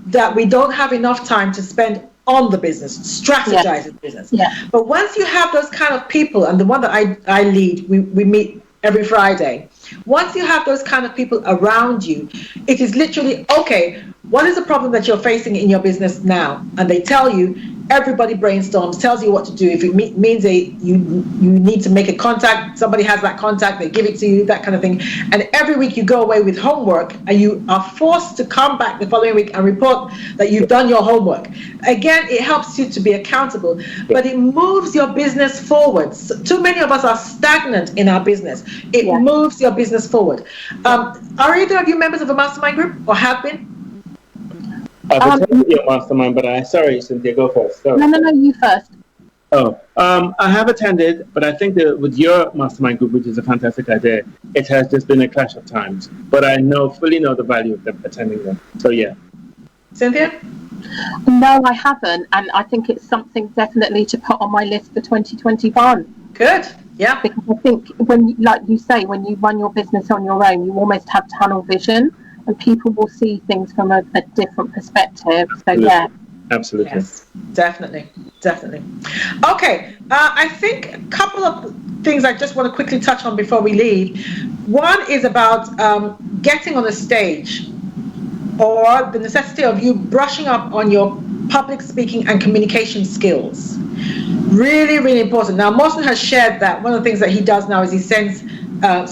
that we don't have enough time to spend on the business, strategize the business. Yeah. But once you have those kind of people, and the one that I lead, we meet every Friday. Once you have those kind of people around you, it is literally, okay, what is the problem that you're facing in your business now? And they tell you, everybody brainstorms, tells you what to do. If it means you need to make a contact, somebody has that contact, they give it to you, that kind of thing. And every week you go away with homework and you are forced to come back the following week and report that you've done your homework. Again, it helps you to be accountable, but it moves your business forward. So, too many of us are stagnant in our business. It moves your business forward. Are either of you members of a mastermind group or have been?
I've attended your mastermind, but sorry, Cynthia, go first. Sorry.
No, you first.
I have attended, but I think that with your mastermind group, which is a fantastic idea, it has just been a clash of times. But I fully know the value of attending them. So yeah.
Cynthia?
No, I haven't, and I think it's something definitely to put on my list for 2021.
Good. Yeah.
Because I think when, like you say, when you run your business on your own, you almost have tunnel vision. And people will see things from a different perspective. So yeah,
absolutely,
yes, definitely. Okay, I think a couple of things I just want to quickly touch on before we leave. One is about getting on a stage, or the necessity of you brushing up on your public speaking and communication skills. Really, really important. Now, Morten has shared that one of the things that he does now is he sends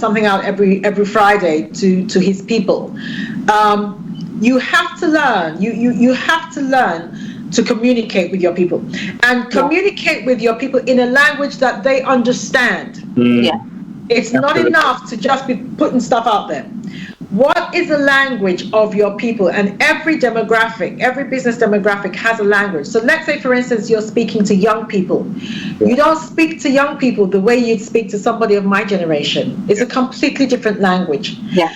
something out every Friday to his people. You have to learn. You have to learn to communicate with your people, and communicate with your people in a language that they understand. Yeah, it's not enough to just be putting stuff out there. What is the language of your people? And every business demographic has a language. So let's say, for instance, you're speaking to young people. You don't speak to young people the way you'd speak to somebody of my generation. It's a completely different language.
Yeah.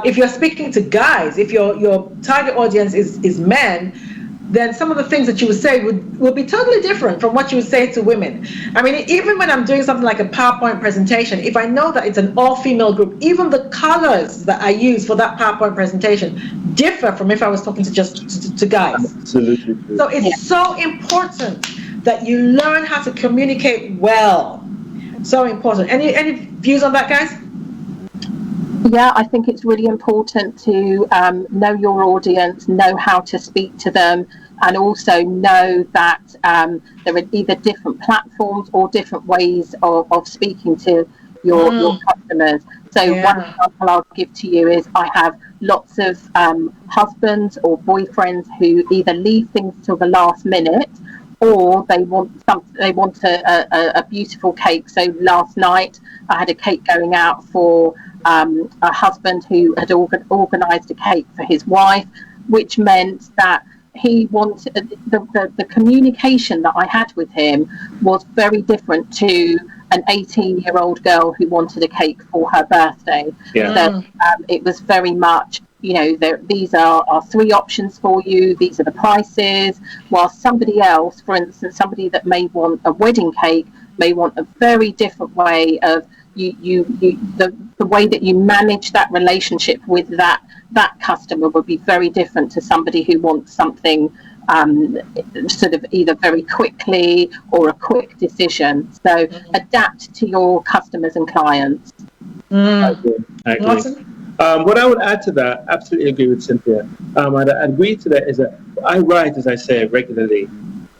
If you're speaking to guys, if your target audience is men, then some of the things that you would say would be totally different from what you would say to women. I mean, even when I'm doing something like a PowerPoint presentation, if I know that it's an all-female group, even the colors that I use for that PowerPoint presentation differ from if I was talking to just to guys.
Absolutely.
So it's so important that you learn how to communicate well. So important. Any views on that, guys?
Yeah, I think it's really important to know your audience, know how to speak to them, and also know that there are either different platforms or different ways of speaking to your customers. So one example I'll give to you is I have lots of husbands or boyfriends who either leave things till the last minute, or they want a beautiful cake. So last night I had a cake going out for a husband who had organised a cake for his wife, which meant that he wanted the communication that I had with him was very different to an 18-year-old girl who wanted a cake for her birthday. So it was very much, these are 3 options for you, these are the prices, while somebody else, for instance, somebody that may want a wedding cake may want a very different way of the way that you manage that relationship with that customer would be very different to somebody who wants something sort of either very quickly or a quick decision. So adapt to your customers and clients.
I agree. What I would add to that, absolutely agree with Cynthia. I'd agree to that is that I write, as I say, regularly.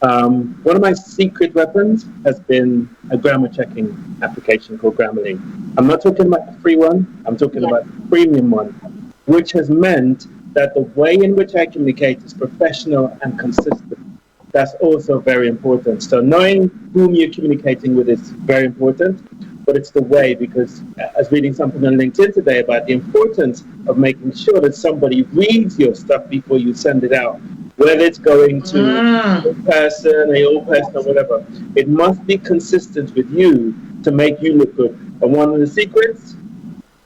One of my secret weapons has been a grammar checking application called Grammarly. I'm not talking about the free one, I'm talking about the premium one, which has meant that the way in which I communicate is professional and consistent. That's also very important. So knowing whom you're communicating with is very important, but it's the way, because I was reading something on LinkedIn today about the importance of making sure that somebody reads your stuff before you send it out. Whether it's going to a person, a old person, or whatever, it must be consistent with you to make you look good. And one of the secrets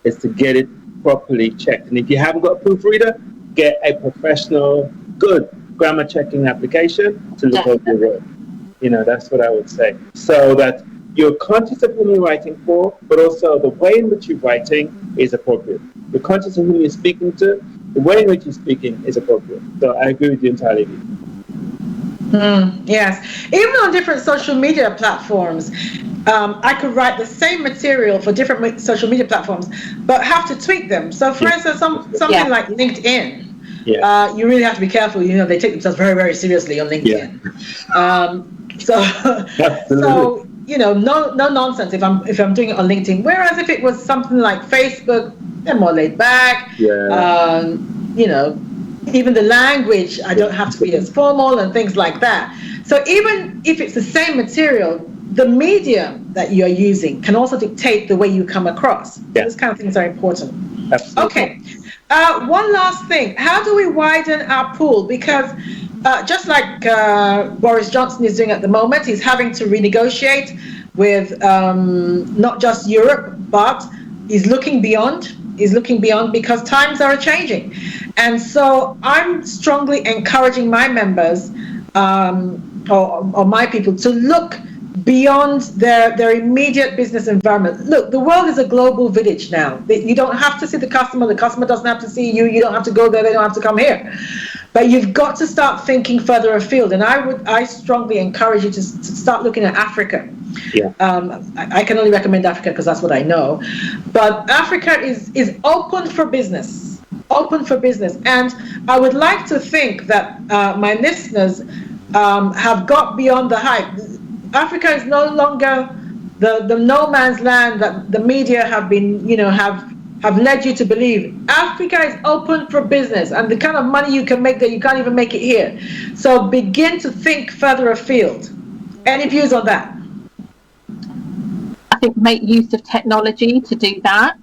is to get it properly checked. And if you haven't got a proofreader, get a professional, good grammar checking application to look over your work. That's what I would say. So that you're conscious of whom you're writing for, but also the way in which you're writing is appropriate. You're conscious of whom you're speaking to, the way in which you're speaking is appropriate. So I agree with you entirely.
Yes. Even on different social media platforms, I could write the same material for different social media platforms, but have to tweak them. So for instance, something like LinkedIn, you really have to be careful. They take themselves very, very seriously on LinkedIn. So no nonsense if I'm doing it on LinkedIn. Whereas if it was something like Facebook, they're more laid back. Even the language, I don't have to be as formal and things like that. So even if it's the same material, the medium that you're using can also dictate the way you come across. Those kind of things are important.
Absolutely.
Okay. One last thing. How do we widen our pool? Because just like Boris Johnson is doing at the moment, he's having to renegotiate with not just Europe, but he's looking beyond. He's looking beyond because times are changing. And so I'm strongly encouraging my members or my people to look beyond their immediate business environment. Look, the world is a global village now. You don't have to see the customer doesn't have to see you, you don't have to go there, they don't have to come here. But you've got to start thinking further afield, and I strongly encourage you to start looking at Africa. I can only recommend Africa because that's what I know. But Africa is open for business, and I would like to think that my listeners have got beyond the hype. Africa is no longer the no man's land that the media have been, have led you to believe. Africa is open for business, and the kind of money you can make there, you can't even make it here. So begin to think further afield. Any views on that?
I think make use of technology to do that.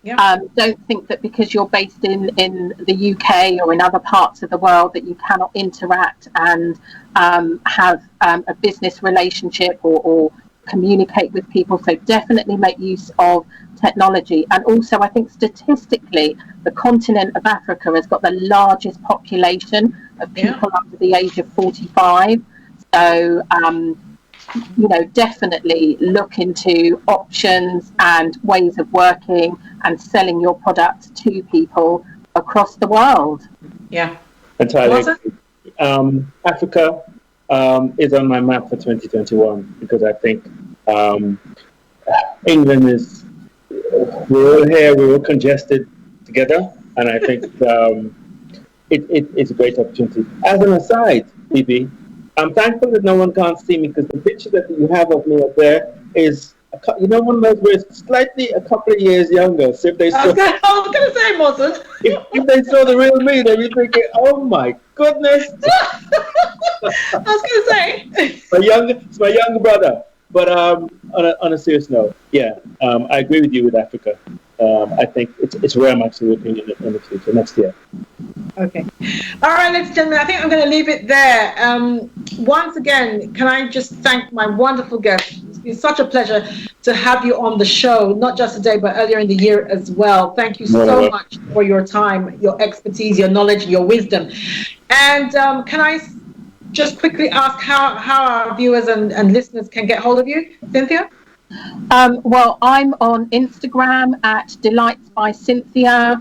Don't think that because you're based in the UK or in other parts of the world that you cannot interact and have a business relationship or communicate with people. So definitely make use of technology. And also, I think statistically, the continent of Africa has got the largest population of people under the age of 45. So, definitely look into options and ways of working and selling your product to people across the world.
Yeah.
Entirely. Africa is on my map for 2021 because I think England is, we're all here, we're all congested together, and I think it's a great opportunity. As an aside, Bebe, I'm thankful that no one can't see me because the picture that you have of me up there is, one of those where it's slightly a couple of years younger. So if they saw,
I was going to say, Morten.
if they saw the real me, they'd be thinking, "Oh my goodness!"
I was going to say,
it's my younger brother. But on a serious note, I agree with you with Africa. I think it's where I'm actually looking in the future next year.
Okay. All right, ladies and gentlemen, I think I'm going to leave it there. Once again, can I just thank my wonderful guest? It's been such a pleasure to have you on the show, not just today, but earlier in the year as well. Thank you so much for your time, your expertise, your knowledge, your wisdom. And can I just quickly ask how our viewers and listeners can get hold of you, Cynthia?
Well, I'm on Instagram at Delights by Cynthia.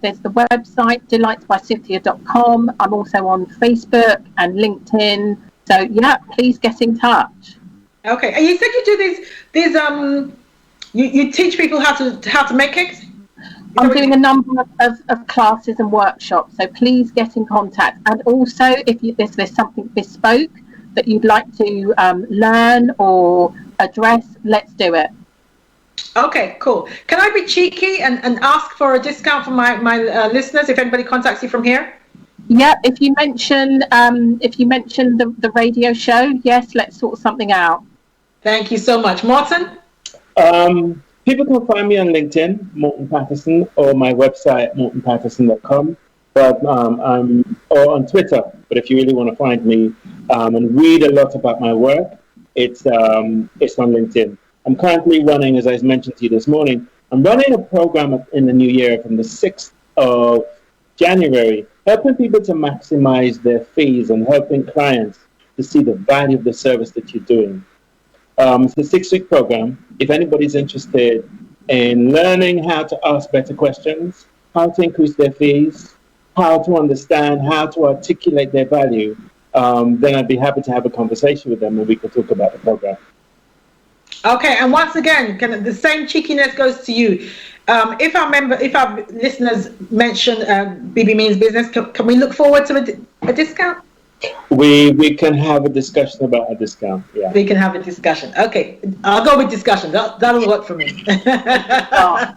There's the website, delightsbycynthia.com. I'm also on Facebook and LinkedIn. So, please get in touch.
Okay. And you said you do these you teach people how to make cakes?
I'm doing a number of classes and workshops, so please get in contact. And also, if there's something bespoke that you'd like to learn or address, let's do it.
Okay, cool. Can I be cheeky and ask for a discount for my listeners if anybody contacts you from here?
Yeah, if you mention the radio show, yes, let's sort something out.
Thank you so much. Morten?
People can find me on LinkedIn, Morten Patterson, or my website, mortenpatterson.com, or on Twitter. But if you really want to find me and read a lot about my work, it's on LinkedIn. I'm currently running, as I mentioned to you this morning, I'm running a program in the new year from the 6th of January, helping people to maximize their fees and helping clients to see the value of the service that you're doing. It's a 6-week program. If anybody's interested in learning how to ask better questions, how to increase their fees, how to understand, how to articulate their value, then I'd be happy to have a conversation with them and we can talk about the program.
Okay, and once again, the same cheekiness goes to you. If our listeners mention BB Means Business, can we look forward to a discount?
We can have a discussion about a discount. Yeah.
We can have a discussion. Okay, I'll go with discussion. That'll work for me. All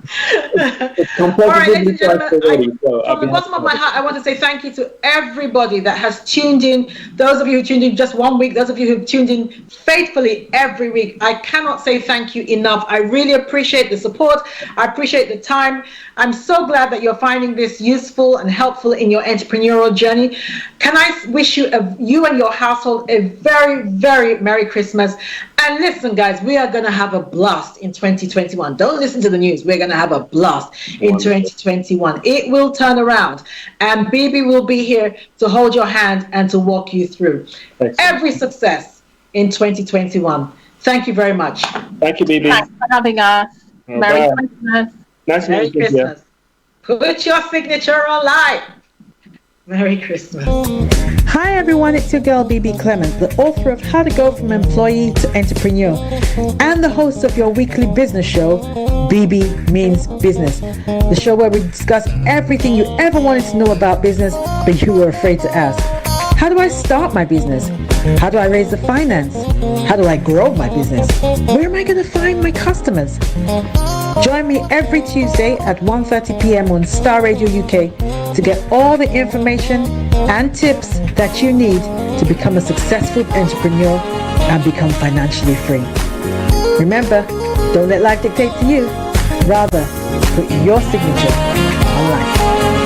right, ladies and gentlemen, from the bottom of my heart, I want to say thank you to everybody that has tuned in. Those of you who tuned in just 1 week, those of you who tuned in faithfully every week, I cannot say thank you enough. I really appreciate the support. I appreciate the time. I'm so glad that you're finding this useful and helpful in your entrepreneurial journey. Can I wish you and your household a very, very Merry Christmas. And listen, guys, we are going to have a blast in 2021. Don't listen to the news. We're going to have a blast in 2021. It will turn around. And Bebe will be here to hold your hand and to walk you through every success in 2021. Thank you very much.
Thank you, Bebe.
Thanks for having us. Merry Christmas.
Nice
Merry Christmas. Put your signature on live. Merry Christmas.
Hi everyone, it's your girl Bebe Clement, the author of How to Go from Employee to Entrepreneur and the host of your weekly business show, Bebe Means Business, the show where we discuss everything you ever wanted to know about business but you were afraid to ask. How do I start my business? How do I raise the finance? How do I grow my business? Where am I going to find my customers? Join me every Tuesday at 1:30 p.m. on Star Radio UK to get all the information and tips that you need to become a successful entrepreneur and become financially free. Remember, don't let life dictate to you. rather put your signature on life.